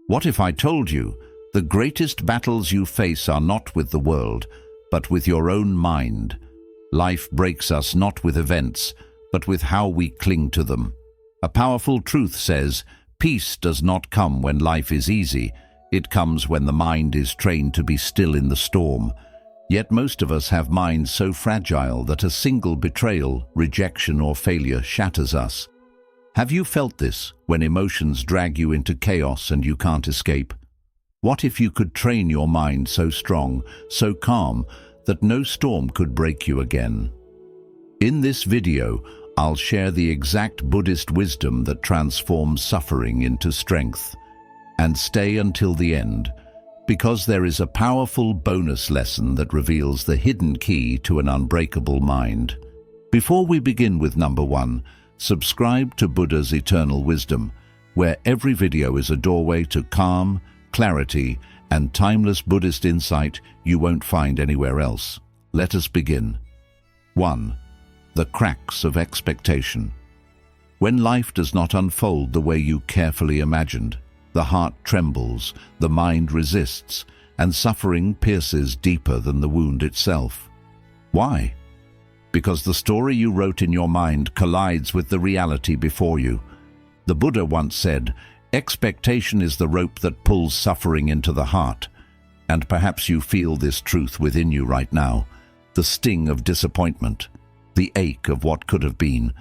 What if I told you the greatest battles you face are not with the world, but with your own mind? Life breaks us not with events, but with how we cling to them. A powerful truth says, peace does not come when life is easy. It comes when the mind is trained to be still in the storm. Yet most of us have minds so fragile that a single betrayal, rejection, or failure shatters us. Have you felt this when emotions drag you into chaos and you can't escape? What if you could train your mind so strong, so calm, that no storm could break you again? In this video, I'll share the exact Buddhist wisdom that transforms suffering into strength. And stay until the end, because there is a powerful bonus lesson that reveals the hidden key to an unbreakable mind. Before we begin with number 1, subscribe to Buddha's Eternal Wisdom, where every video is a doorway to calm, clarity, and timeless Buddhist insight you won't find anywhere else. Let us begin. 1. The cracks of expectation. When life does not unfold the way you carefully imagined, the heart trembles, the mind resists, and suffering pierces deeper than the wound itself. Why? Because the story you wrote in your mind collides with the reality before you. The Buddha once said, "Expectation is the rope that pulls suffering into the heart." And perhaps you feel this truth within you right now. The sting of disappointment, the ache of what could have been.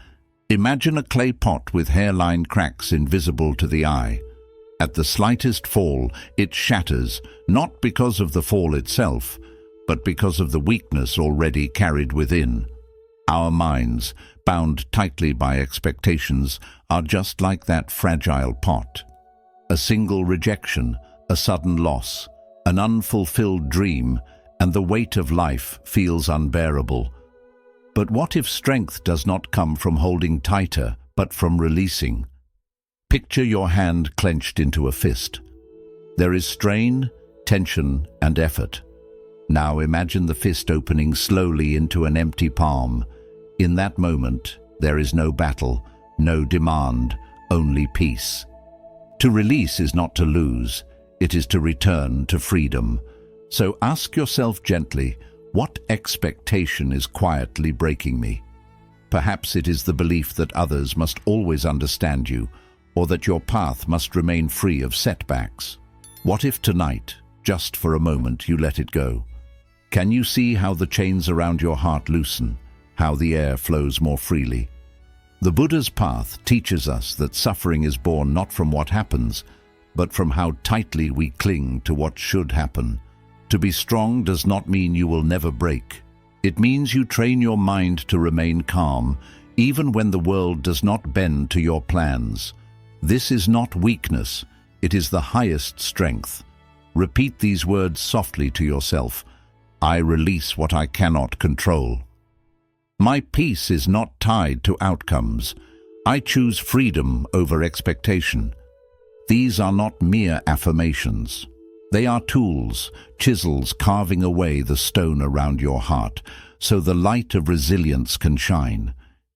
Imagine a clay pot with hairline cracks invisible to the eye. At the slightest fall, it shatters, not because of the fall itself, but because of the weakness already carried within. Our minds, bound tightly by expectations, are just like that fragile pot. A single rejection, a sudden loss, an unfulfilled dream, and the weight of life feels unbearable. But what if strength does not come from holding tighter, but from releasing? Picture your hand clenched into a fist. There is strain, tension, and effort. Now imagine the fist opening slowly into an empty palm. In that moment, there is no battle, no demand, only peace. To release is not to lose, it is to return to freedom. So ask yourself gently, what expectation is quietly breaking me? Perhaps it is the belief that others must always understand you, or that your path must remain free of setbacks. What if tonight, just for a moment, you let it go? Can you see how the chains around your heart loosen, how the air flows more freely? The Buddha's path teaches us that suffering is born not from what happens, but from how tightly we cling to what should happen. To be strong does not mean you will never break. It means you train your mind to remain calm, even when the world does not bend to your plans. This is not weakness, it is the highest strength. Repeat these words softly to yourself. I release what I cannot control. My peace is not tied to outcomes. I choose freedom over expectation. These are not mere affirmations. They are tools, chisels carving away the stone around your heart, so the light of resilience can shine.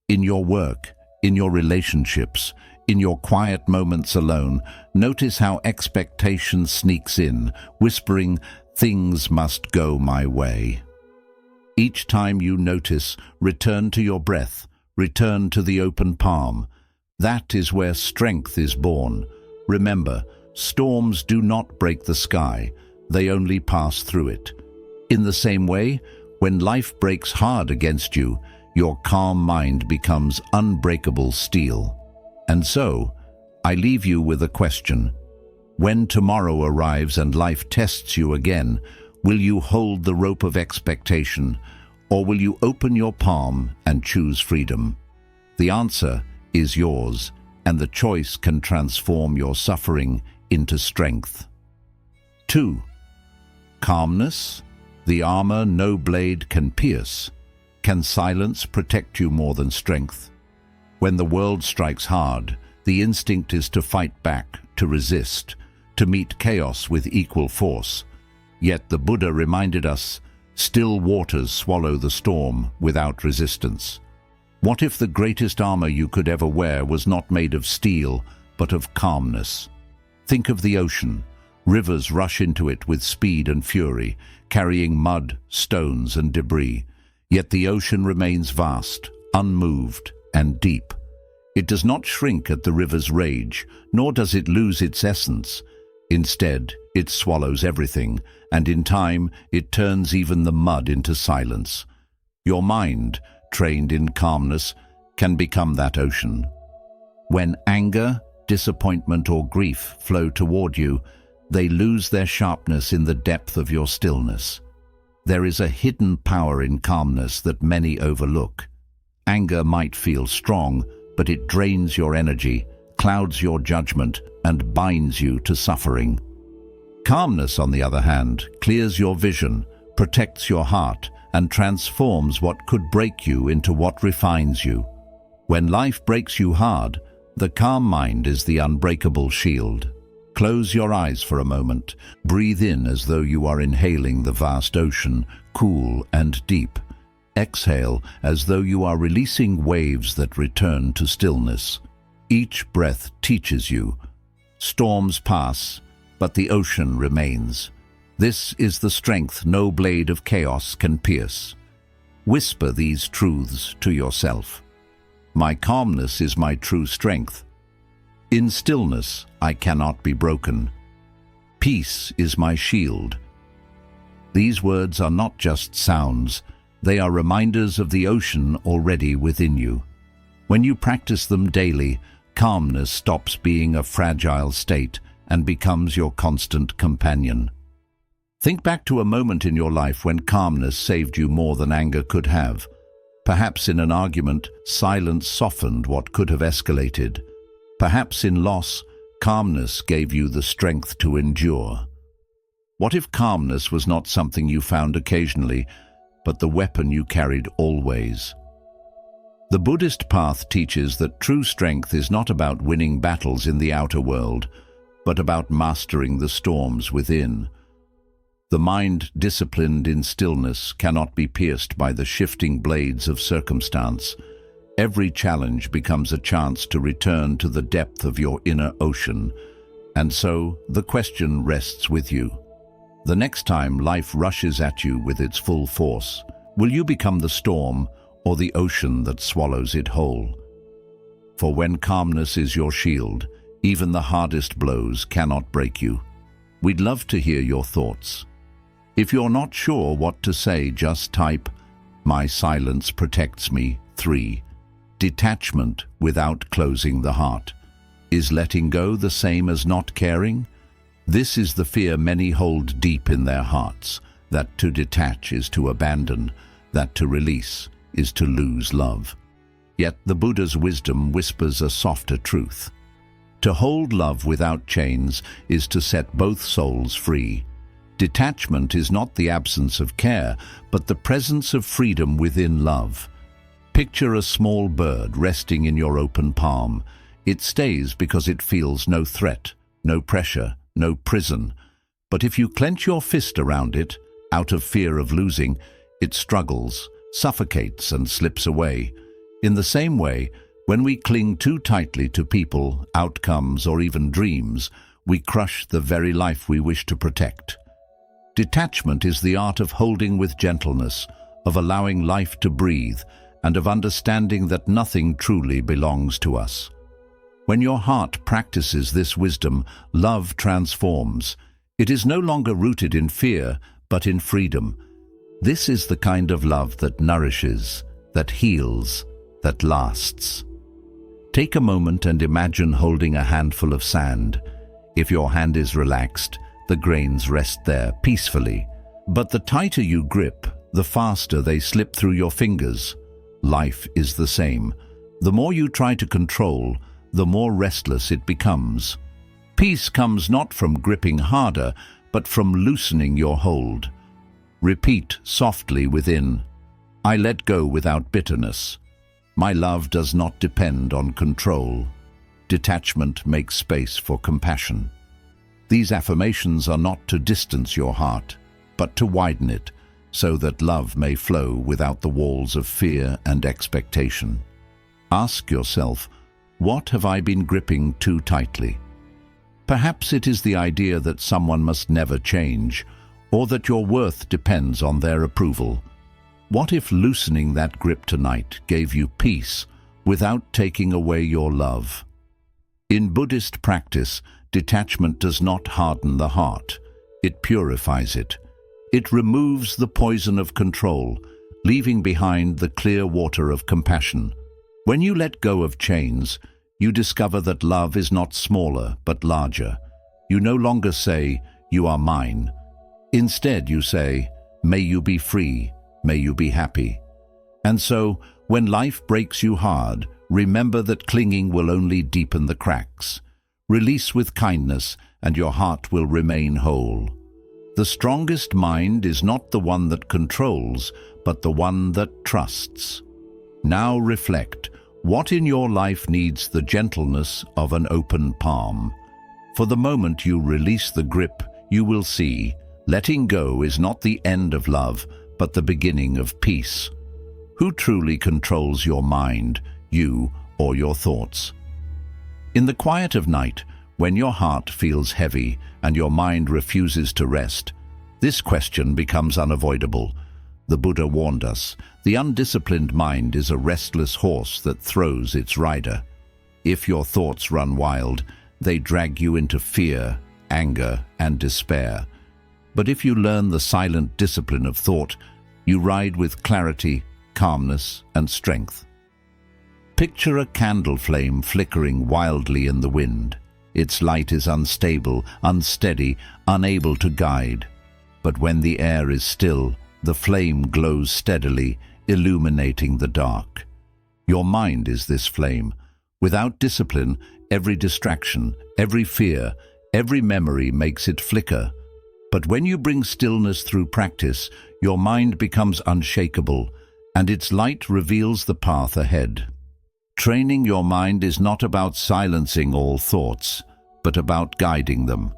In your work, in your relationships, in your quiet moments alone, notice how expectation sneaks in, whispering, "Things must go my way." Each time you notice, return to your breath, return to the open palm. That is where strength is born. Remember, storms do not break the sky, they only pass through it. In the same way, when life breaks hard against you, your calm mind becomes unbreakable steel. And so, I leave you with a question. When tomorrow arrives and life tests you again, will you hold the rope of expectation, or will you open your palm and choose freedom? The answer is yours, and the choice can transform your suffering into strength. 2. Calmness, the armor no blade can pierce. Can silence protect you more than strength? When the world strikes hard, the instinct is to fight back, to resist, to meet chaos with equal force. Yet the Buddha reminded us, still waters swallow the storm without resistance. What if the greatest armor you could ever wear was not made of steel, but of calmness? Think of the ocean. Rivers rush into it with speed and fury, carrying mud, stones, and debris. Yet the ocean remains vast, unmoved, and deep. It does not shrink at the river's rage, nor does it lose its essence. Instead, it swallows everything, and in time, it turns even the mud into silence. Your mind, trained in calmness, can become that ocean. When anger, disappointment, or grief flow toward you, they lose their sharpness in the depth of your stillness. There is a hidden power in calmness that many overlook. Anger might feel strong, but it drains your energy, clouds your judgment, and binds you to suffering. Calmness, on the other hand, clears your vision, protects your heart, and transforms what could break you into what refines you. When life breaks you hard, the calm mind is the unbreakable shield. Close your eyes for a moment. Breathe in as though you are inhaling the vast ocean, cool and deep. Exhale as though you are releasing waves that return to stillness. Each breath teaches you. Storms pass, but the ocean remains. This is the strength no blade of chaos can pierce. Whisper these truths to yourself. My calmness is my true strength. In stillness, I cannot be broken. Peace is my shield. These words are not just sounds. They are reminders of the ocean already within you. When you practice them daily, calmness stops being a fragile state and becomes your constant companion. Think back to a moment in your life when calmness saved you more than anger could have. Perhaps in an argument, silence softened what could have escalated. Perhaps in loss, calmness gave you the strength to endure. What if calmness was not something you found occasionally, but the weapon you carried always? The Buddhist path teaches that true strength is not about winning battles in the outer world, but about mastering the storms within. The mind disciplined in stillness cannot be pierced by the shifting blades of circumstance. Every challenge becomes a chance to return to the depth of your inner ocean. And so, the question rests with you. The next time life rushes at you with its full force, will you become the storm or the ocean that swallows it whole? For when calmness is your shield, even the hardest blows cannot break you. We'd love to hear your thoughts. If you're not sure what to say, just type, "My silence protects me." 3. Detachment without closing the heart. Is letting go the same as not caring? This is the fear many hold deep in their hearts, that to detach is to abandon, that to release is to lose love. Yet the Buddha's wisdom whispers a softer truth. To hold love without chains is to set both souls free. Detachment is not the absence of care, but the presence of freedom within love. Picture a small bird resting in your open palm. It stays because it feels no threat, no pressure, no prison. But if you clench your fist around it, out of fear of losing, it struggles, suffocates, and slips away. In the same way, when we cling too tightly to people, outcomes, or even dreams, we crush the very life we wish to protect. Detachment is the art of holding with gentleness, of allowing life to breathe, and of understanding that nothing truly belongs to us. When your heart practices this wisdom, love transforms. It is no longer rooted in fear, but in freedom. This is the kind of love that nourishes, that heals, that lasts. Take a moment and imagine holding a handful of sand. If your hand is relaxed, the grains rest there peacefully. But the tighter you grip, the faster they slip through your fingers. Life is the same. The more you try to control, the more restless it becomes. Peace comes not from gripping harder, but from loosening your hold. Repeat softly within, "I let go without bitterness. My love does not depend on control. Detachment makes space for compassion." These affirmations are not to distance your heart, but to widen it, so that love may flow without the walls of fear and expectation. Ask yourself, what have I been gripping too tightly? Perhaps it is the idea that someone must never change, or that your worth depends on their approval. What if loosening that grip tonight gave you peace without taking away your love? In Buddhist practice, detachment does not harden the heart. It purifies it. It removes the poison of control, leaving behind the clear water of compassion. When you let go of chains, you discover that love is not smaller but larger. You no longer say, "You are mine." Instead, you say, "May you be free, may you be happy." And so, when life breaks you hard, remember that clinging will only deepen the cracks. Release with kindness, and your heart will remain whole. The strongest mind is not the one that controls, but the one that trusts. Now reflect, what in your life needs the gentleness of an open palm? For the moment you release the grip, you will see, letting go is not the end of love, but the beginning of peace. Who truly controls your mind, you or your thoughts? In the quiet of night, when your heart feels heavy and your mind refuses to rest, this question becomes unavoidable. The Buddha warned us, the undisciplined mind is a restless horse that throws its rider. If your thoughts run wild, they drag you into fear, anger, and despair. But if you learn the silent discipline of thought, you ride with clarity, calmness, and strength. Picture a candle flame flickering wildly in the wind. Its light is unstable, unsteady, unable to guide. But when the air is still, the flame glows steadily, illuminating the dark. Your mind is this flame. Without discipline, every distraction, every fear, every memory makes it flicker. But when you bring stillness through practice, your mind becomes unshakable, and its light reveals the path ahead. Training your mind is not about silencing all thoughts, but about guiding them.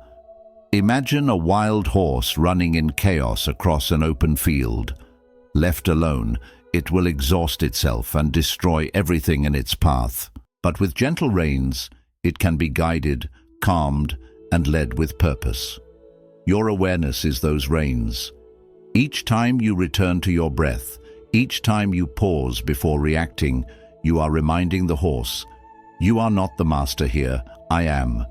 Imagine a wild horse running in chaos across an open field. Left alone, it will exhaust itself and destroy everything in its path. But with gentle reins, it can be guided, calmed, and led with purpose. Your awareness is those reins. Each time you return to your breath, each time you pause before reacting, you are reminding the horse, "You are not the master here, I am."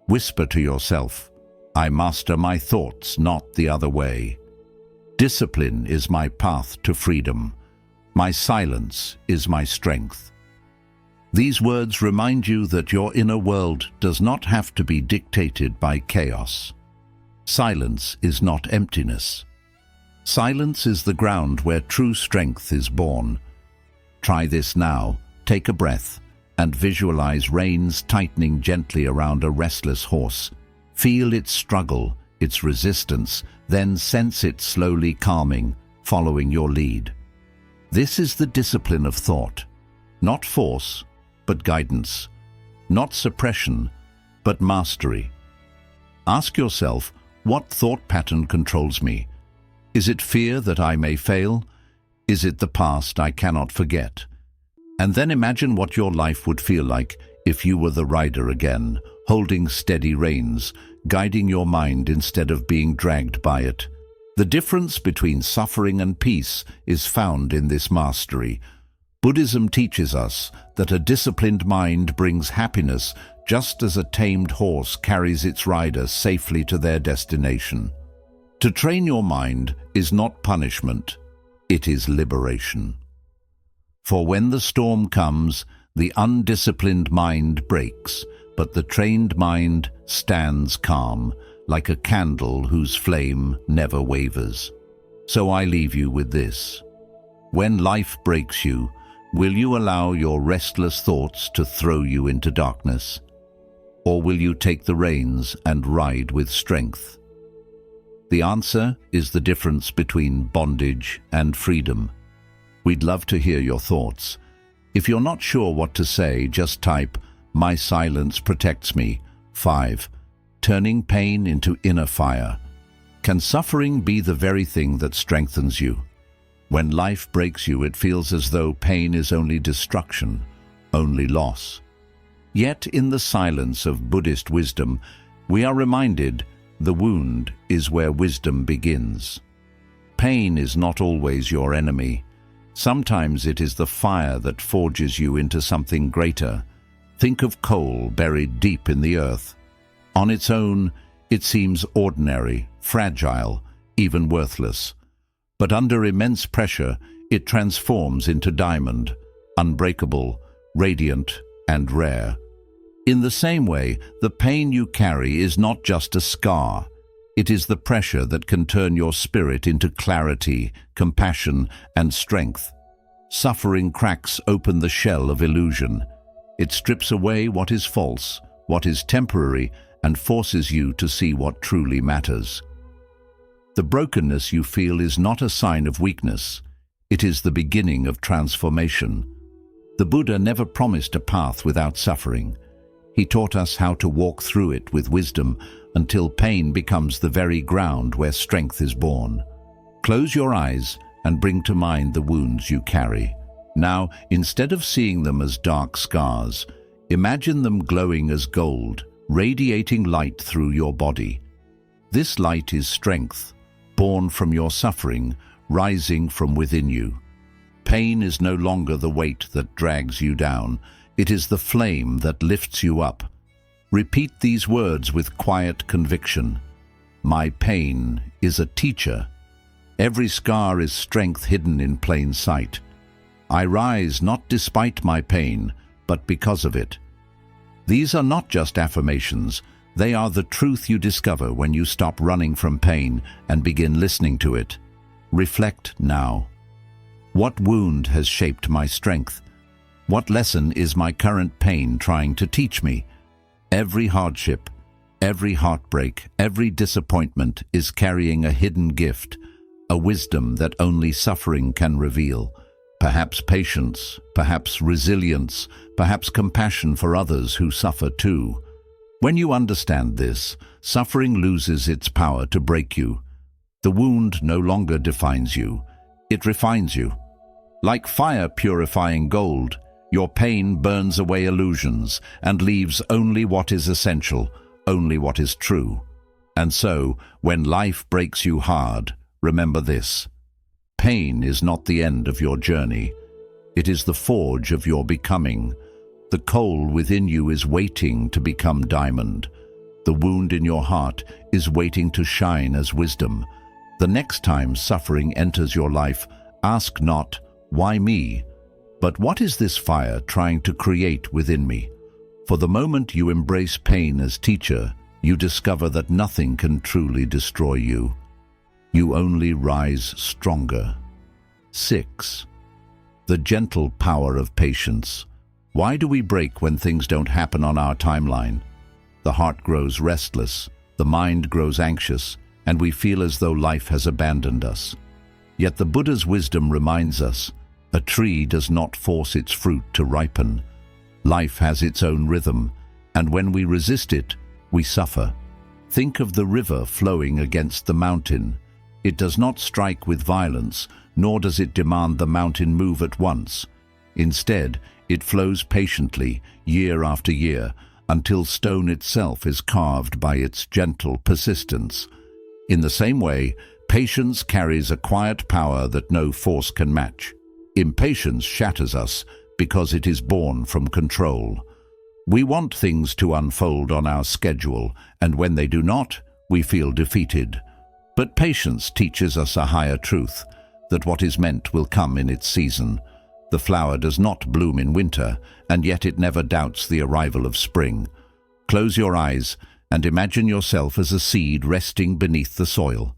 Whisper to yourself, "I master my thoughts, not the other way. Discipline is my path to freedom. My silence is my strength." These words remind you that your inner world does not have to be dictated by chaos. Silence is not emptiness. Silence is the ground where true strength is born. Try this now. Take a breath and visualize reins tightening gently around a restless horse. Feel its struggle, its resistance, then sense it slowly calming, following your lead. This is the discipline of thought. Not force, but guidance. Not suppression, but mastery. Ask yourself, what thought pattern controls me? Is it fear that I may fail? Is it the past I cannot forget? And then imagine what your life would feel like if you were the rider again, holding steady reins, guiding your mind instead of being dragged by it. The difference between suffering and peace is found in this mastery. Buddhism teaches us that a disciplined mind brings happiness just as a tamed horse carries its rider safely to their destination. To train your mind is not punishment, it is liberation. For when the storm comes, the undisciplined mind breaks, but the trained mind stands calm, like a candle whose flame never wavers. So I leave you with this. When life breaks you, will you allow your restless thoughts to throw you into darkness? Or will you take the reins and ride with strength? The answer is the difference between bondage and freedom. We'd love to hear your thoughts. If you're not sure what to say, just type, "My silence protects me." 5. Turning pain into inner fire. Can suffering be the very thing that strengthens you? When life breaks you, it feels as though pain is only destruction, only loss. Yet in the silence of Buddhist wisdom, we are reminded the wound is where wisdom begins. Pain is not always your enemy. Sometimes it is the fire that forges you into something greater. Think of coal buried deep in the earth. On its own, it seems ordinary, fragile, even worthless. But under immense pressure, it transforms into diamond, unbreakable, radiant, and rare. In the same way, the pain you carry is not just a scar. It is the pressure that can turn your spirit into clarity, compassion, and strength. Suffering cracks open the shell of illusion. It strips away what is false, what is temporary, and forces you to see what truly matters. The brokenness you feel is not a sign of weakness. It is the beginning of transformation. The Buddha never promised a path without suffering. He taught us how to walk through it with wisdom until pain becomes the very ground where strength is born. Close your eyes and bring to mind the wounds you carry. Now, instead of seeing them as dark scars, imagine them glowing as gold, radiating light through your body. This light is strength, born from your suffering, rising from within you. Pain is no longer the weight that drags you down. It is the flame that lifts you up. Repeat these words with quiet conviction. My pain is a teacher. Every scar is strength hidden in plain sight. I rise not despite my pain, but because of it. These are not just affirmations. They are the truth you discover when you stop running from pain and begin listening to it. Reflect now. What wound has shaped my strength? What lesson is my current pain trying to teach me? Every hardship, every heartbreak, every disappointment is carrying a hidden gift, a wisdom that only suffering can reveal. Perhaps patience, perhaps resilience, perhaps compassion for others who suffer too. When you understand this, suffering loses its power to break you. The wound no longer defines you. It refines you. Like fire purifying gold, your pain burns away illusions and leaves only what is essential, only what is true. And so, when life breaks you hard, remember this. Pain is not the end of your journey. It is the forge of your becoming. The coal within you is waiting to become diamond. The wound in your heart is waiting to shine as wisdom. The next time suffering enters your life, ask not, why me? But what is this fire trying to create within me? For the moment you embrace pain as teacher, you discover that nothing can truly destroy you. You only rise stronger. 6. The gentle power of patience. Why do we break when things don't happen on our timeline? The heart grows restless, the mind grows anxious, and we feel as though life has abandoned us. Yet the Buddha's wisdom reminds us, a tree does not force its fruit to ripen. Life has its own rhythm, and when we resist it, we suffer. Think of the river flowing against the mountain. It does not strike with violence, nor does it demand the mountain move at once. Instead, it flows patiently, year after year, until stone itself is carved by its gentle persistence. In the same way, patience carries a quiet power that no force can match. Impatience shatters us because it is born from control. We want things to unfold on our schedule, and when they do not, we feel defeated. But patience teaches us a higher truth, that what is meant will come in its season. The flower does not bloom in winter, and yet it never doubts the arrival of spring. Close your eyes and imagine yourself as a seed resting beneath the soil.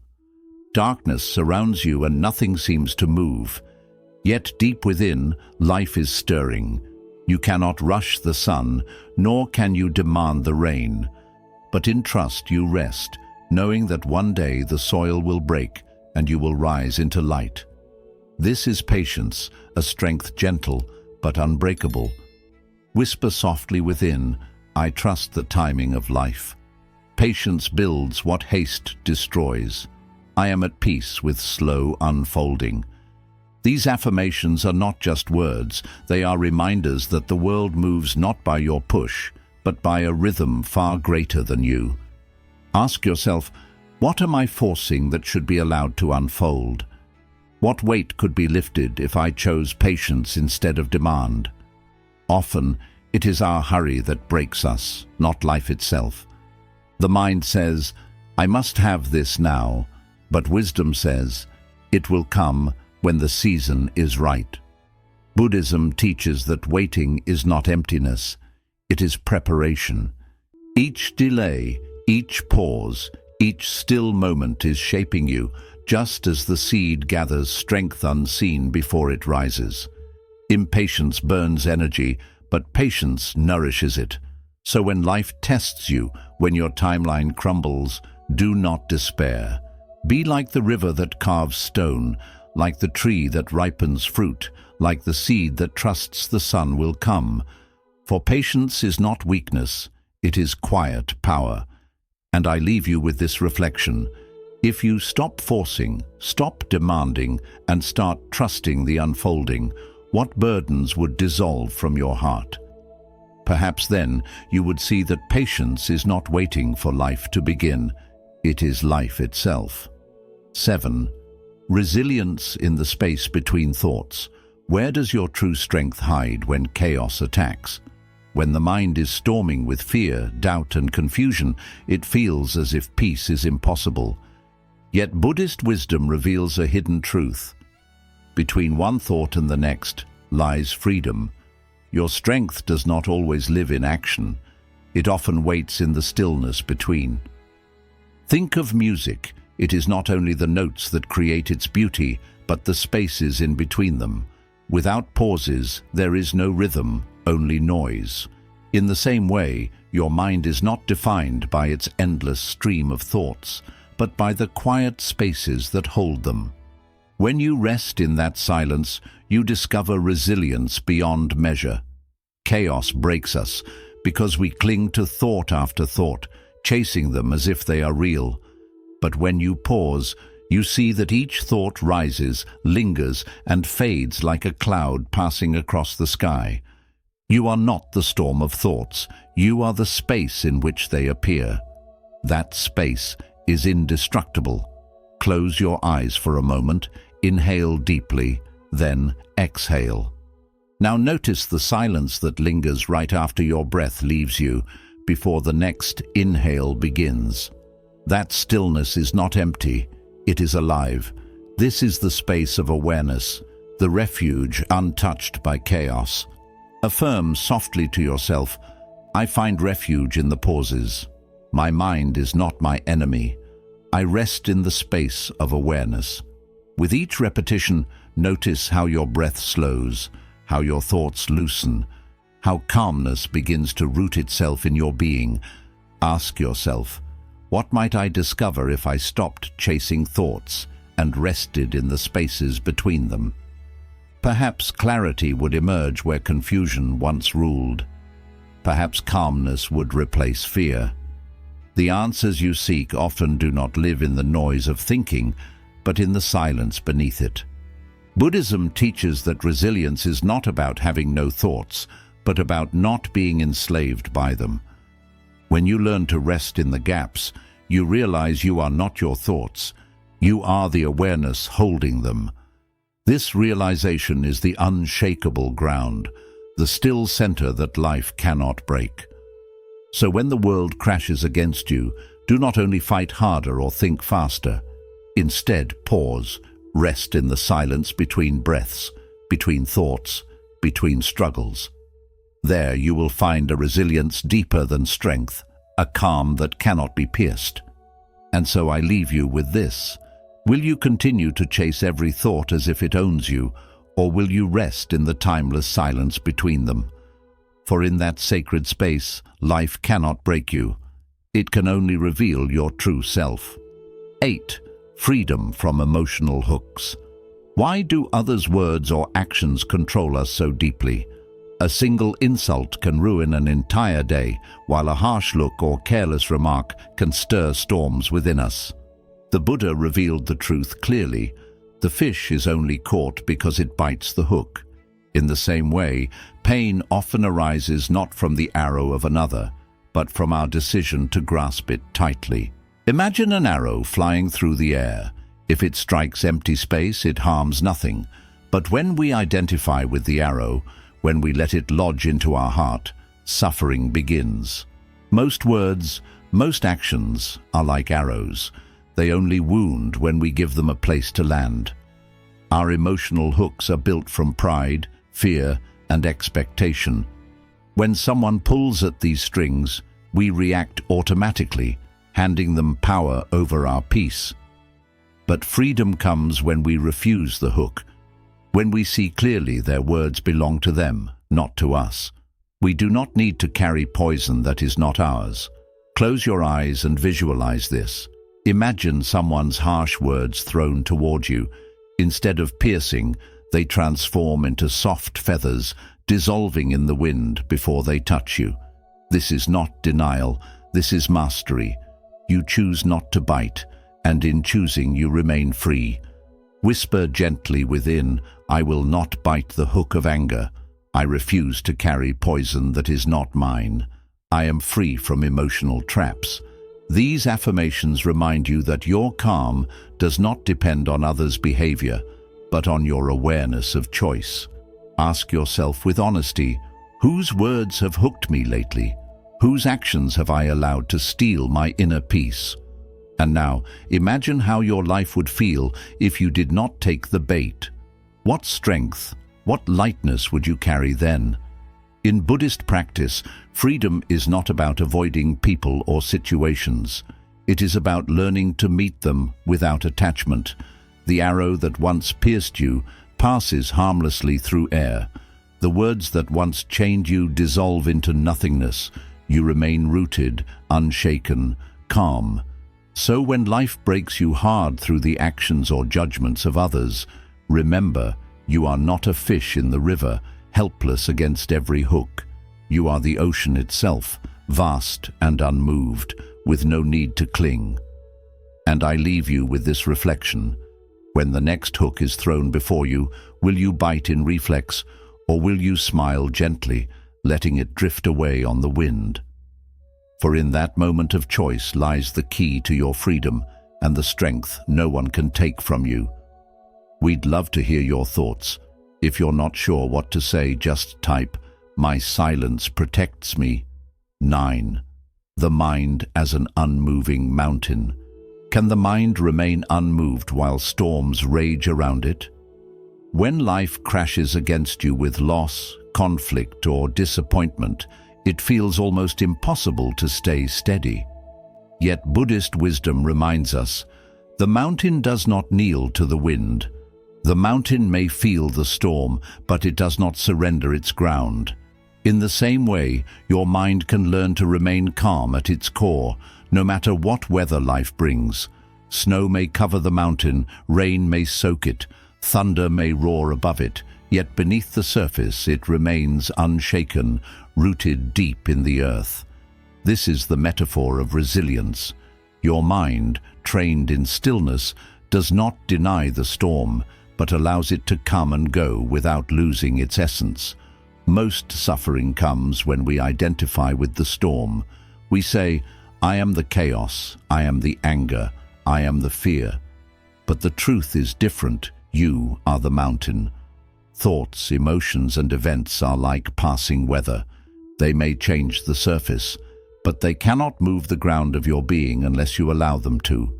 Darkness surrounds you and nothing seems to move. Yet deep within, life is stirring. You cannot rush the sun, nor can you demand the rain. But in trust you rest, knowing that one day the soil will break and you will rise into light. This is patience, a strength gentle but unbreakable. Whisper softly within, I trust the timing of life. Patience builds what haste destroys. I am at peace with slow unfolding. These affirmations are not just words, they are reminders that the world moves not by your push, but by a rhythm far greater than you. Ask yourself, what am I forcing that should be allowed to unfold? What weight could be lifted if I chose patience instead of demand? Often, it is our hurry that breaks us, not life itself. The mind says, I must have this now, but wisdom says, it will come when the season is right. Buddhism teaches that waiting is not emptiness, it is preparation. Each delay, each pause, each still moment is shaping you, just as the seed gathers strength unseen before it rises. Impatience burns energy, but patience nourishes it. So when life tests you, when your timeline crumbles, do not despair. Be like the river that carves stone, like the tree that ripens fruit, like the seed that trusts the sun will come. For patience is not weakness, it is quiet power. And I leave you with this reflection. If you stop forcing, stop demanding, and start trusting the unfolding, what burdens would dissolve from your heart? Perhaps then you would see that patience is not waiting for life to begin. It is life itself. 7. Resilience in the space between thoughts. Where does your true strength hide when chaos attacks? When the mind is storming with fear, doubt, and confusion, it feels as if peace is impossible. Yet Buddhist wisdom reveals a hidden truth. Between one thought and the next lies freedom. Your strength does not always live in action. It often waits in the stillness between. Think of music. It is not only the notes that create its beauty, but the spaces in between them. Without pauses, there is no rhythm, only noise. In the same way, your mind is not defined by its endless stream of thoughts, but by the quiet spaces that hold them. When you rest in that silence, you discover resilience beyond measure. Chaos breaks us because we cling to thought after thought, chasing them as if they are real. But when you pause, you see that each thought rises, lingers, and fades like a cloud passing across the sky. You are not the storm of thoughts, you are the space in which they appear. That space is indestructible. Close your eyes for a moment, inhale deeply, then exhale. Now notice the silence that lingers right after your breath leaves you, before the next inhale begins. That stillness is not empty, it is alive. This is the space of awareness, the refuge untouched by chaos. Affirm softly to yourself, I find refuge in the pauses. My mind is not my enemy. I rest in the space of awareness. With each repetition, notice how your breath slows, how your thoughts loosen, how calmness begins to root itself in your being. Ask yourself, what might I discover if I stopped chasing thoughts and rested in the spaces between them? Perhaps clarity would emerge where confusion once ruled. Perhaps calmness would replace fear. The answers you seek often do not live in the noise of thinking, but in the silence beneath it. Buddhism teaches that resilience is not about having no thoughts, but about not being enslaved by them. When you learn to rest in the gaps, you realize you are not your thoughts. You are the awareness holding them. This realization is the unshakable ground, the still center that life cannot break. So when the world crashes against you, do not only fight harder or think faster. Instead, pause, rest in the silence between breaths, between thoughts, between struggles. There you will find a resilience deeper than strength, a calm that cannot be pierced. And so I leave you with this. Will you continue to chase every thought as if it owns you, or will you rest in the timeless silence between them? For in that sacred space, life cannot break you. It can only reveal your true self. 8. Freedom from emotional hooks. Why do others' words or actions control us so deeply? A single insult can ruin an entire day, while a harsh look or careless remark can stir storms within us. The Buddha revealed the truth clearly. The fish is only caught because it bites the hook. In the same way, pain often arises not from the arrow of another, but from our decision to grasp it tightly. Imagine an arrow flying through the air. If it strikes empty space, it harms nothing. But when we identify with the arrow, when we let it lodge into our heart, suffering begins. Most words, most actions are like arrows. They only wound when we give them a place to land. Our emotional hooks are built from pride, fear, and expectation. When someone pulls at these strings, we react automatically, handing them power over our peace. But freedom comes when we refuse the hook, when we see clearly their words belong to them, not to us. We do not need to carry poison that is not ours. Close your eyes and visualize this. Imagine someone's harsh words thrown toward you. Instead of piercing, they transform into soft feathers, dissolving in the wind before they touch you. This is not denial, this is mastery. You choose not to bite, and in choosing you remain free. Whisper gently within, I will not bite the hook of anger. I refuse to carry poison that is not mine. I am free from emotional traps. These affirmations remind you that your calm does not depend on others' behavior, but on your awareness of choice. Ask yourself with honesty, whose words have hooked me lately? Whose actions have I allowed to steal my inner peace? And now, imagine how your life would feel if you did not take the bait. What strength, what lightness would you carry then? In Buddhist practice, freedom is not about avoiding people or situations. It is about learning to meet them without attachment. The arrow that once pierced you passes harmlessly through air. The words that once chained you dissolve into nothingness. You remain rooted, unshaken, calm. So when life breaks you hard through the actions or judgments of others, remember, you are not a fish in the river, helpless against every hook. You are the ocean itself, vast and unmoved, with no need to cling. And I leave you with this reflection. When the next hook is thrown before you, will you bite in reflex, or will you smile gently, letting it drift away on the wind? For in that moment of choice lies the key to your freedom and the strength no one can take from you. We'd love to hear your thoughts. If you're not sure what to say, just type, "My silence protects me." 9. The mind as an unmoving mountain. Can the mind remain unmoved while storms rage around it? When life crashes against you with loss, conflict, or disappointment, it feels almost impossible to stay steady. Yet Buddhist wisdom reminds us, the mountain does not kneel to the wind. The mountain may feel the storm, but it does not surrender its ground. In the same way, your mind can learn to remain calm at its core, no matter what weather life brings. Snow may cover the mountain, rain may soak it, thunder may roar above it, yet beneath the surface it remains unshaken, rooted deep in the earth. This is the metaphor of resilience. Your mind, trained in stillness, does not deny the storm, but allows it to come and go without losing its essence. Most suffering comes when we identify with the storm. We say, I am the chaos, I am the anger, I am the fear. But the truth is different. You are the mountain. Thoughts, emotions, and events are like passing weather. They may change the surface, but they cannot move the ground of your being unless you allow them to.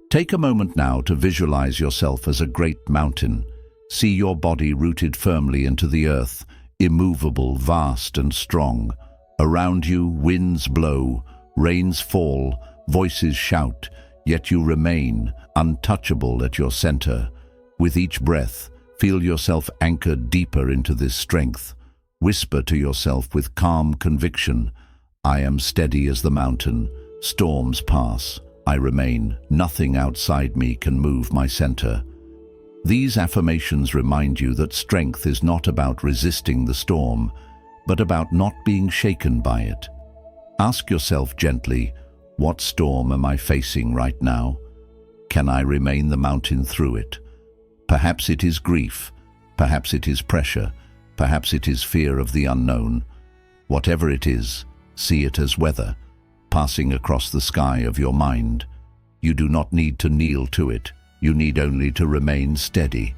Take a moment now to visualize yourself as a great mountain. See your body rooted firmly into the earth, immovable, vast, and strong. Around you, winds blow, rains fall, voices shout, yet you remain untouchable at your center. With each breath, feel yourself anchored deeper into this strength. Whisper to yourself with calm conviction, I am steady as the mountain. Storms pass. I remain. Nothing outside me can move my center. These affirmations remind you that strength is not about resisting the storm, but about not being shaken by it. Ask yourself gently, what storm am I facing right now? Can I remain the mountain through it? Perhaps it is grief, perhaps it is pressure, perhaps it is fear of the unknown. Whatever it is, see it as weather, passing across the sky of your mind. You do not need to kneel to it. You need only to remain steady.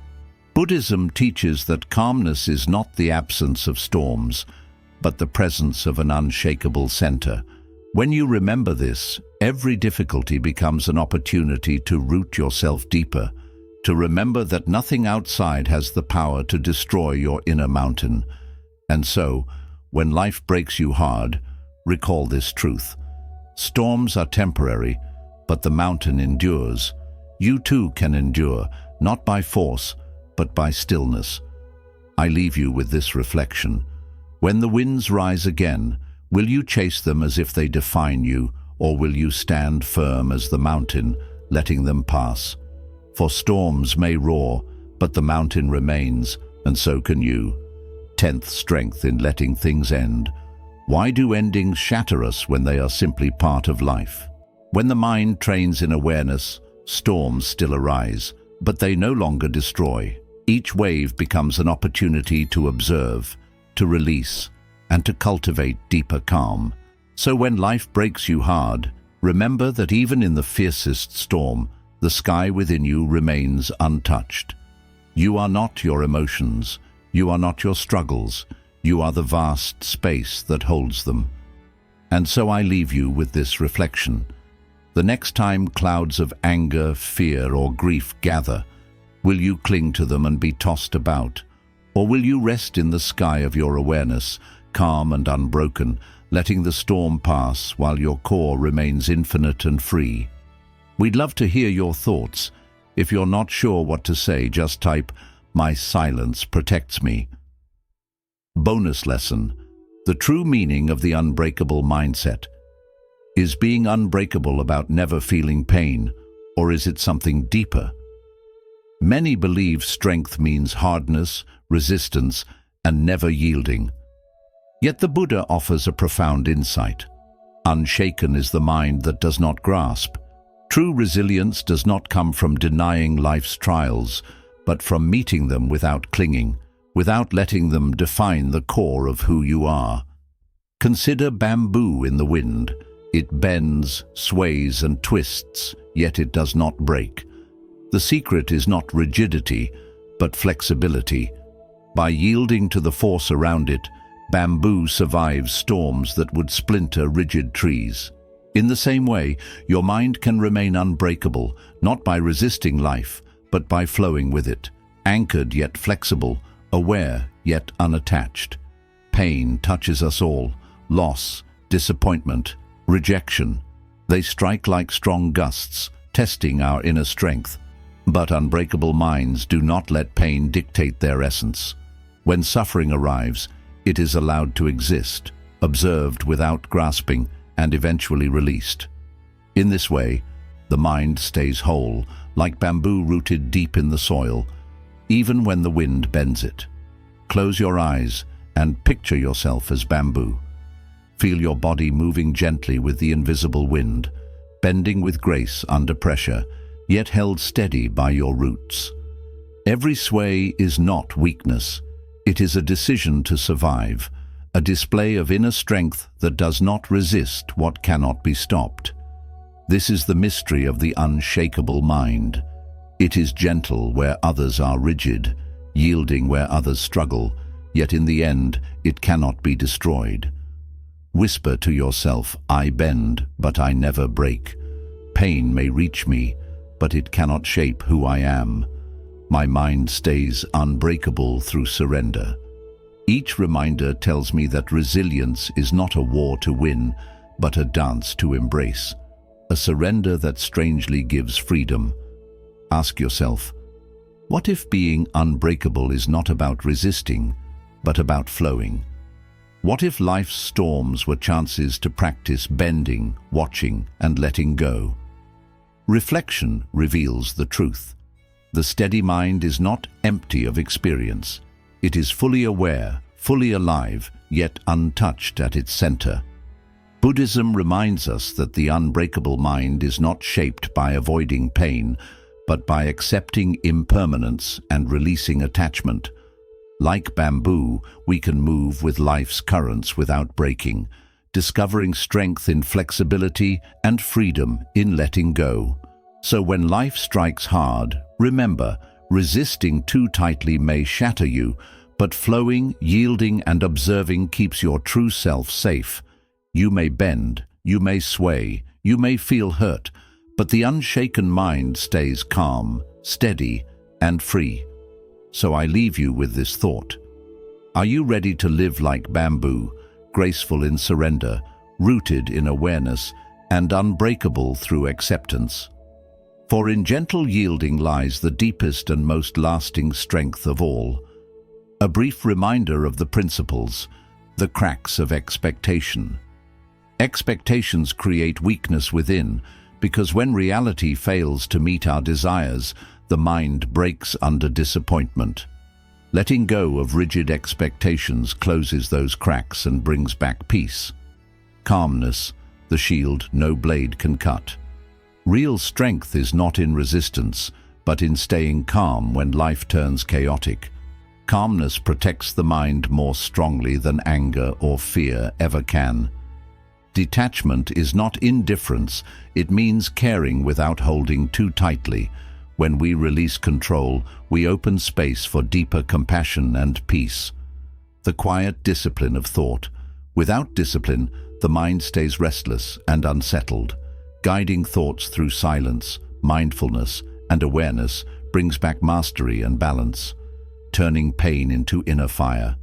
Buddhism teaches that calmness is not the absence of storms, but the presence of an unshakable center. When you remember this, every difficulty becomes an opportunity to root yourself deeper, to remember that nothing outside has the power to destroy your inner mountain. And so, when life breaks you hard, recall this truth. Storms are temporary, but the mountain endures. You too can endure, not by force, but by stillness. I leave you with this reflection. When the winds rise again, will you chase them as if they define you, or will you stand firm as the mountain, letting them pass? For storms may roar, but the mountain remains, and so can you. 10th strength in letting things end. Why do endings shatter us when they are simply part of life? When the mind trains in awareness, storms still arise, but they no longer destroy. Each wave becomes an opportunity to observe, to release, and to cultivate deeper calm. So when life breaks you hard, remember that even in the fiercest storm, the sky within you remains untouched. You are not your emotions. You are not your struggles. You are the vast space that holds them. And so I leave you with this reflection. The next time clouds of anger, fear, or grief gather, will you cling to them and be tossed about? Or will you rest in the sky of your awareness, calm and unbroken, letting the storm pass while your core remains infinite and free? We'd love to hear your thoughts. If you're not sure what to say, just type, "My silence protects me." Bonus lesson: the true meaning of the unbreakable mindset. Is being unbreakable about never feeling pain, or is it something deeper? Many believe strength means hardness, resistance, and never yielding. Yet the Buddha offers a profound insight. Unshaken is the mind that does not grasp. True resilience does not come from denying life's trials, but from meeting them without clinging, without letting them define the core of who you are. Consider bamboo in the wind. It bends, sways, and twists, yet it does not break. The secret is not rigidity, but flexibility. By yielding to the force around it, bamboo survives storms that would splinter rigid trees. In the same way, your mind can remain unbreakable, not by resisting life, but by flowing with it, anchored yet flexible, aware yet unattached. Pain touches us all. Loss, disappointment, rejection. They strike like strong gusts, testing our inner strength. But unbreakable minds do not let pain dictate their essence. When suffering arrives, it is allowed to exist, observed without grasping, and eventually released. In this way, the mind stays whole, like bamboo rooted deep in the soil, even when the wind bends it. Close your eyes and picture yourself as bamboo. Feel your body moving gently with the invisible wind, bending with grace under pressure, yet held steady by your roots. Every sway is not weakness. It is a decision to survive, a display of inner strength that does not resist what cannot be stopped. This is the mystery of the unshakable mind. It is gentle where others are rigid, yielding where others struggle, yet in the end it cannot be destroyed. Whisper to yourself, "I bend, but I never break. Pain may reach me, but it cannot shape who I am. My mind stays unbreakable through surrender." Each reminder tells me that resilience is not a war to win, but a dance to embrace, a surrender that strangely gives freedom. Ask yourself, what if being unbreakable is not about resisting, but about flowing? What if life's storms were chances to practice bending, watching, and letting go? Reflection reveals the truth. The steady mind is not empty of experience. It is fully aware, fully alive, yet untouched at its center. Buddhism reminds us that the unbreakable mind is not shaped by avoiding pain, but by accepting impermanence and releasing attachment. Like bamboo, we can move with life's currents without breaking, discovering strength in flexibility and freedom in letting go. So when life strikes hard, remember, resisting too tightly may shatter you, but flowing, yielding, and observing keeps your true self safe. You may bend, you may sway, you may feel hurt, but the unshaken mind stays calm, steady, and free. So I leave you with this thought. Are you ready to live like bamboo, graceful in surrender, rooted in awareness, and unbreakable through acceptance? For in gentle yielding lies the deepest and most lasting strength of all. A brief reminder of the principles, the cracks of expectation. Expectations create weakness within, because when reality fails to meet our desires, the mind breaks under disappointment. Letting go of rigid expectations closes those cracks and brings back peace. Calmness, the shield no blade can cut. Real strength is not in resistance, but in staying calm when life turns chaotic. Calmness protects the mind more strongly than anger or fear ever can. Detachment is not indifference, it means caring without holding too tightly. When we release control, we open space for deeper compassion and peace. The quiet discipline of thought. Without discipline, the mind stays restless and unsettled. Guiding thoughts through silence, mindfulness, and awareness brings back mastery and balance, turning pain into inner fire.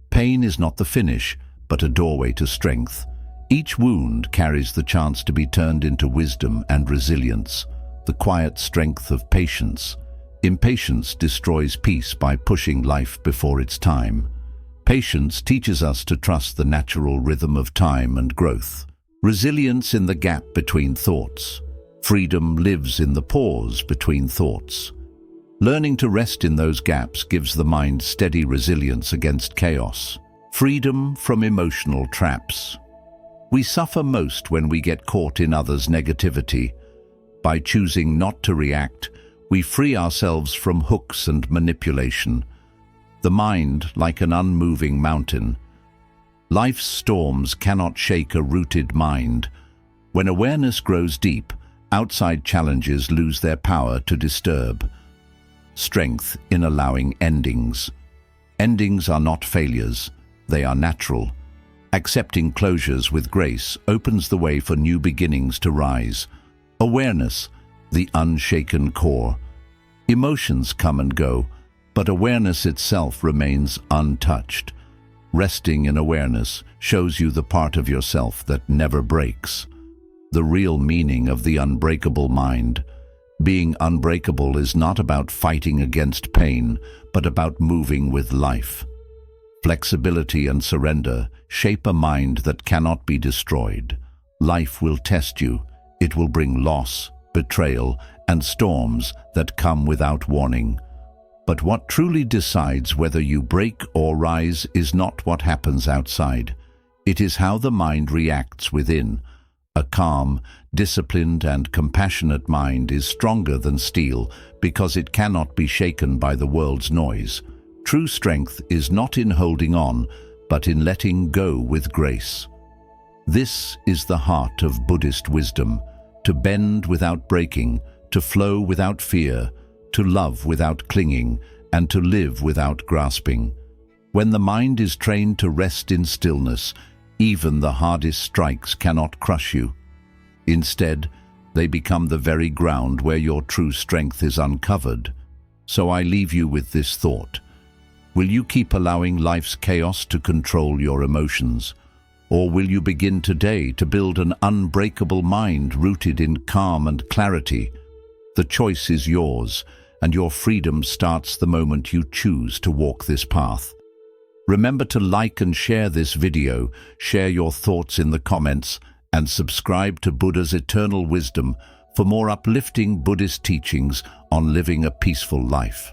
Pain is not the finish, but a doorway to strength. Each wound carries the chance to be turned into wisdom and resilience, the quiet strength of patience. Impatience destroys peace by pushing life before its time. Patience teaches us to trust the natural rhythm of time and growth. Resilience in the gap between thoughts. Freedom lives in the pause between thoughts. Learning to rest in those gaps gives the mind steady resilience against chaos. Freedom from emotional traps. We suffer most when we get caught in others' negativity. By choosing not to react, we free ourselves from hooks and manipulation. The mind, like an unmoving mountain. Life's storms cannot shake a rooted mind. When awareness grows deep, outside challenges lose their power to disturb. Strength in allowing endings. Endings are not failures, they are natural. Accepting closures with grace opens the way for new beginnings to rise. Awareness, the unshaken core. Emotions come and go, but awareness itself remains untouched. Resting in awareness shows you the part of yourself that never breaks. The real meaning of the unbreakable mind. Being unbreakable is not about fighting against pain, but about moving with life. Flexibility and surrender shape a mind that cannot be destroyed. Life will test you. It will bring loss, betrayal, and storms that come without warning. But what truly decides whether you break or rise is not what happens outside. It is how the mind reacts within. A calm, disciplined, and compassionate mind is stronger than steel because it cannot be shaken by the world's noise. True strength is not in holding on, but in letting go with grace. This is the heart of Buddhist wisdom: to bend without breaking, to flow without fear, to love without clinging, and to live without grasping. When the mind is trained to rest in stillness, even the hardest strikes cannot crush you. Instead, they become the very ground where your true strength is uncovered. So I leave you with this thought. Will you keep allowing life's chaos to control your emotions? Or will you begin today to build an unbreakable mind rooted in calm and clarity? The choice is yours, and your freedom starts the moment you choose to walk this path. Remember to like and share this video, share your thoughts in the comments, and subscribe to Buddha's Eternal Wisdom for more uplifting Buddhist teachings on living a peaceful life.